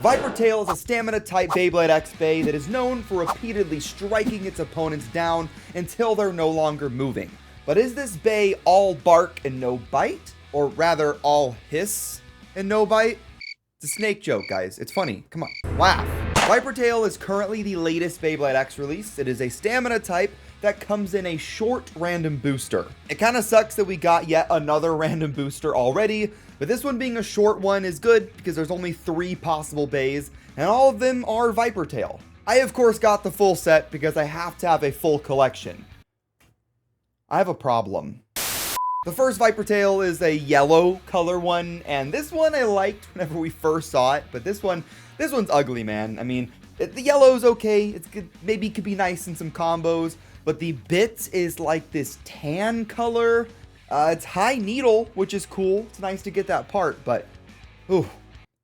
ViperTail is a stamina-type Beyblade X Bay that is known for repeatedly striking its opponents down until they're no longer moving. But is this Bay all bark and no bite? Or rather, all hiss and no bite? It's a snake joke, guys. It's funny. Come on, laugh. ViperTail is currently the latest Beyblade X release. It is a stamina type that comes in a short random booster. It kind of sucks that we got yet another random booster already, but this one being a short one is good because there's only 3 possible bays, and all of them are ViperTail. I of course got the full set because I have to have a full collection. I have a problem. The first ViperTail is a yellow color one, and this one I liked whenever we first saw it, but this one's ugly, man. I mean, the yellow's okay. It's good. Maybe it could be nice in some combos, but the bits is like this tan color. It's high needle, which is cool. It's nice to get that part, but ooh,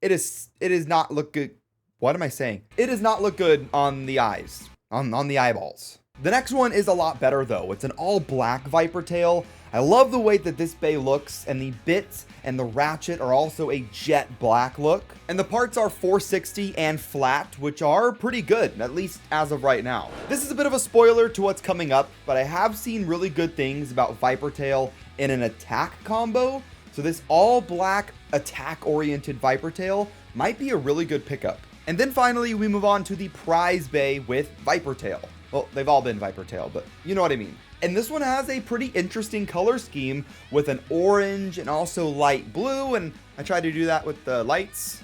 it is not look good. What am I saying? It does not look good on the eyes, on the eyeballs. The next one is a lot better though. It's an all black ViperTail. I love the way that this bay looks, and the bits and the ratchet are also a jet black look. And the parts are 460 and flat, which are pretty good, at least as of right now. This is a bit of a spoiler to what's coming up, but I have seen really good things about ViperTail in an attack combo. So this all black attack oriented ViperTail might be a really good pickup. And then finally, we move on to the prize bay with ViperTail. Well, they've all been ViperTail, but you know what I mean. And this one has a pretty interesting color scheme with an orange and also light blue. And I tried to do that with the lights.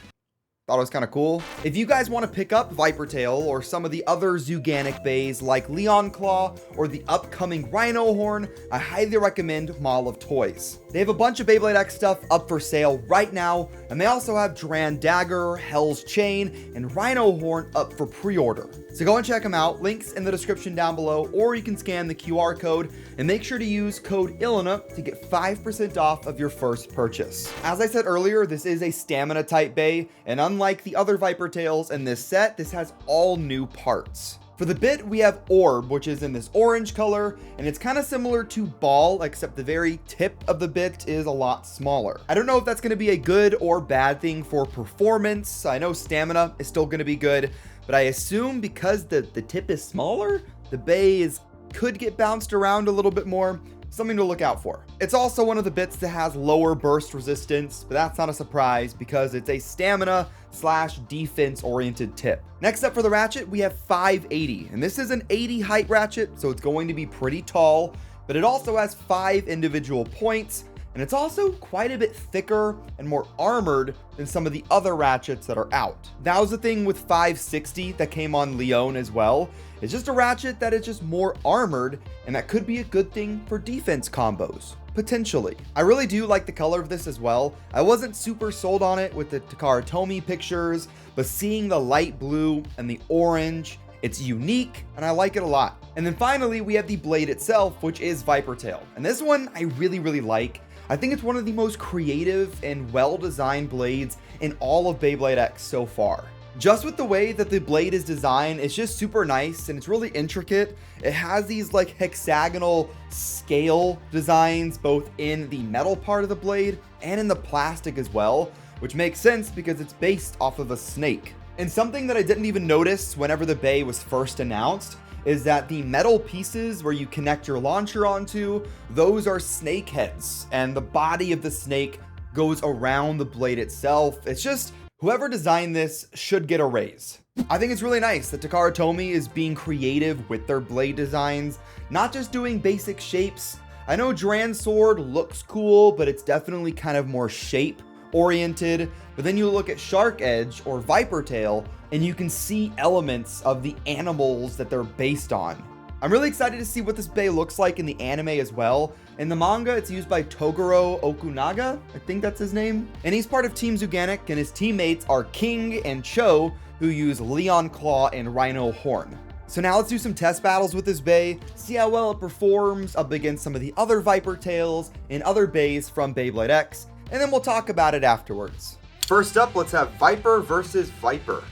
Thought it was kind of cool. If you guys want to pick up ViperTail or some of the other Zuganic bays like Leon Claw or the upcoming Rhino Horn, I highly recommend Mall of Toys. They have a bunch of Beyblade X stuff up for sale right now, and they also have Duran Dagger, Hell's Chain, and Rhino Horn up for pre-order. So go and check them out. Links in the description down below, or you can scan the QR code, and make sure to use code ilinnuc to get 5% off of your first purchase. As I said earlier, this is a stamina type bay, and unlike the other ViperTails in this set, this has all new parts. For the bit, we have Orb, which is in this orange color, and it's kind of similar to Ball, except the very tip of the bit is a lot smaller. I don't know if that's going to be a good or bad thing for performance. I know stamina is still going to be good, but I assume because the tip is smaller, the bay could get bounced around a little bit more. Something to look out for. It's also one of the bits that has lower burst resistance, but that's not a surprise because it's a stamina / defense oriented tip. Next up for the ratchet, we have 580, and this is an 80 height ratchet, so it's going to be pretty tall, but it also has 5 individual points, and it's also quite a bit thicker and more armored than some of the other ratchets that are out. That was the thing with 560 that came on Leon as well. It's just a ratchet that is just more armored, and that could be a good thing for defense combos, potentially. I really do like the color of this as well. I wasn't super sold on it with the Takara Tomy pictures, but seeing the light blue and the orange, it's unique, and I like it a lot. And then finally, we have the blade itself, which is ViperTail. And this one I really, really like. I think it's one of the most creative and well-designed blades in all of Beyblade X so far. Just with the way that the blade is designed, it's just super nice and it's really intricate. It has these like hexagonal scale designs both in the metal part of the blade and in the plastic as well, which makes sense because it's based off of a snake. And something that I didn't even notice whenever the bay was first announced is that the metal pieces where you connect your launcher onto, those are snake heads, and the body of the snake goes around the blade itself. It's just, whoever designed this should get a raise. I think it's really nice that Takara Tomy is being creative with their blade designs, not just doing basic shapes. I know Duran's sword looks cool, but it's definitely kind of more shape oriented. But then you look at Shark Edge or ViperTail, and you can see elements of the animals that they're based on. I'm really excited to see what this bay looks like in the anime as well. In the manga, it's used by Toguro Okunaga, I think that's his name. And he's part of Team Zuganic, and his teammates are King and Cho, who use Leon Claw and Rhino Horn. So now let's do some test battles with this bay, see how well it performs up against some of the other ViperTails and other bays from Beyblade X, and then we'll talk about it afterwards. First up, let's have Viper versus Viper.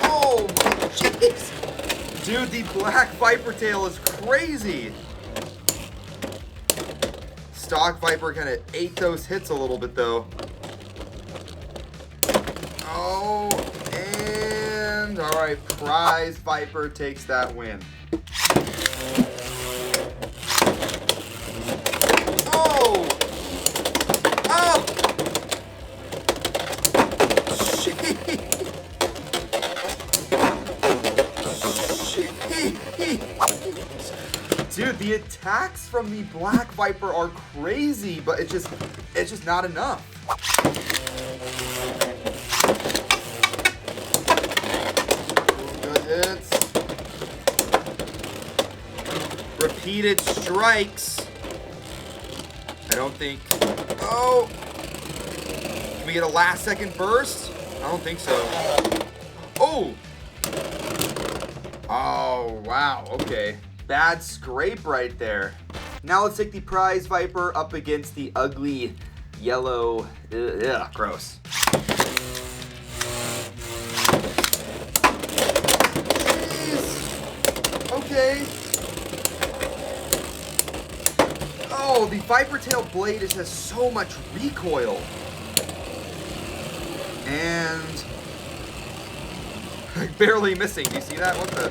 Oh, jeez. Dude, the black ViperTail is crazy. Stock Viper kind of ate those hits a little bit though. Oh, and all right, Prize Viper takes that win. Oh! Oh! Dude, the attacks from the Black Viper are crazy, but it's just not enough. Good hits. Repeated strikes. I don't think. Oh! Can we get a last second burst? I don't think so. Oh! Oh, wow. Okay. Bad scrape right there. Now let's take the Prize Viper up against the ugly yellow. Ugh, gross. Jeez. Okay. Oh, the ViperTail blade just has so much recoil. And barely missing. Do you see that? What the?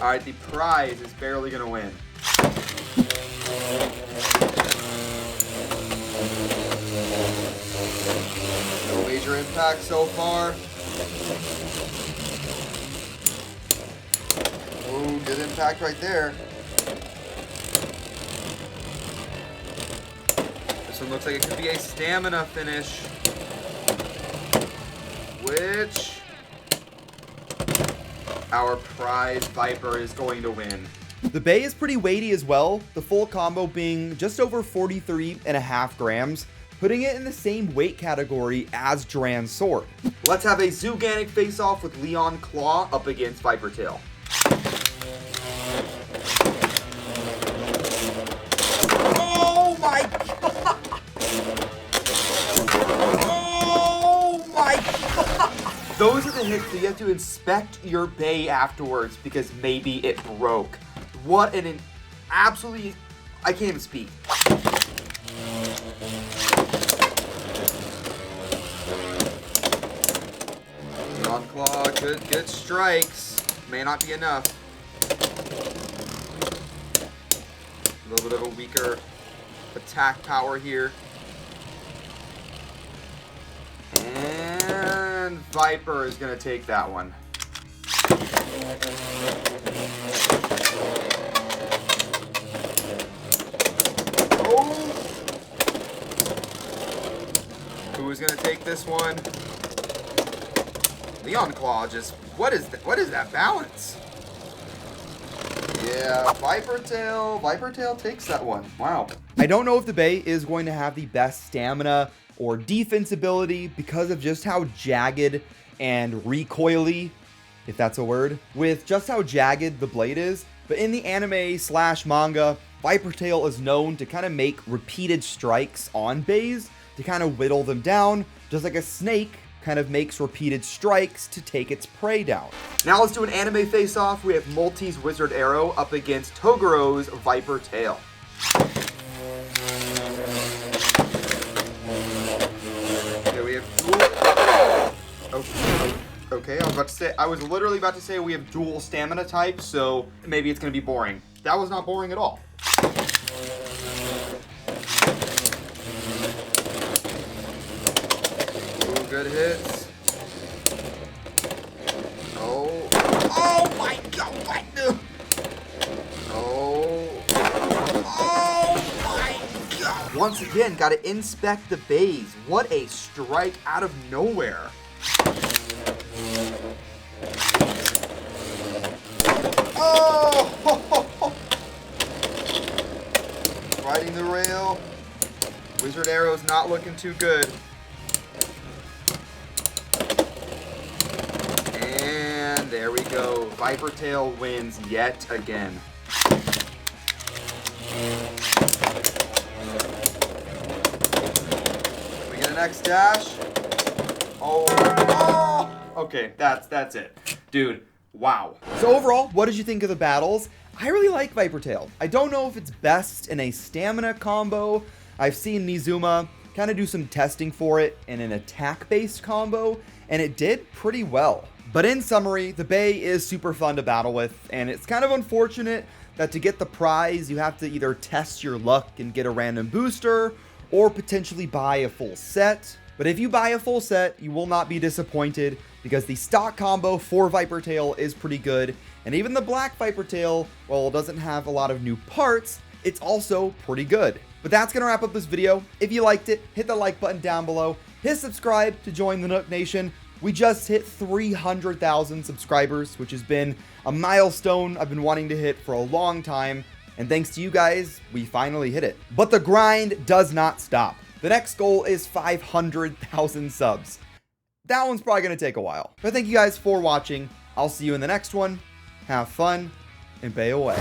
All right, the Prize is barely gonna win. No major impact so far. Oh, good impact right there. This one looks like it could be a stamina finish, which our Prize Viper is going to win. The Bay is pretty weighty as well, the full combo being just over 43.5 grams, putting it in the same weight category as Duran's sword. Let's have a Zooganic face-off with Leon Claw up against ViperTail. Oh my god! Oh my god! Those are the hits that you have to inspect your Bay afterwards because maybe it broke. What an absolutely... I can't even speak. Leon Claw, good strikes. May not be enough. A little bit of a weaker attack power here. And Viper is going to take that one. Oh! Who is going to take this one? Leon Claw just... What is that balance? Yeah, ViperTail takes that one. Wow. I don't know if the Bay is going to have the best stamina or defense ability because of just how jagged and recoily, if that's a word, with just how jagged the blade is. But in the anime / manga, ViperTail is known to kind of make repeated strikes on bays to kind of whittle them down, just like a snake kind of makes repeated strikes to take its prey down. Now let's do an anime face-off. We have Multi's Wizard Arrow up against Togoro's ViperTail. Okay, I was literally about to say we have dual stamina types, so maybe it's gonna be boring. That was not boring at all. Ooh, good hits. Oh. Oh my god, what the? Oh. Oh my god. Once again, gotta inspect the bays. What a strike out of nowhere. Oh! Riding the rail. Wizard Arrow's not looking too good. And there we go. ViperTail wins yet again. Can we get an X dash? Oh. Oh! Okay, that's it. Dude, wow. So overall, what did you think of the battles? I really like ViperTail. I don't know if it's best in a stamina combo. I've seen Mizuma kind of do some testing for it in an attack-based combo, and it did pretty well. But in summary, the Bay is super fun to battle with, and it's kind of unfortunate that to get the prize, you have to either test your luck and get a random booster, or potentially buy a full set. But if you buy a full set, you will not be disappointed, because the stock combo for ViperTail is pretty good, and even the black ViperTail, while it doesn't have a lot of new parts, it's also pretty good. But that's going to wrap up this video. If you liked it, hit the like button down below, hit subscribe to join the Nook Nation. We just hit 300,000 subscribers, which has been a milestone I've been wanting to hit for a long time, and thanks to you guys, we finally hit it. But the grind does not stop. The next goal is 500,000 subs. That one's probably going to take a while. But thank you guys for watching. I'll see you in the next one. Have fun, and bay away.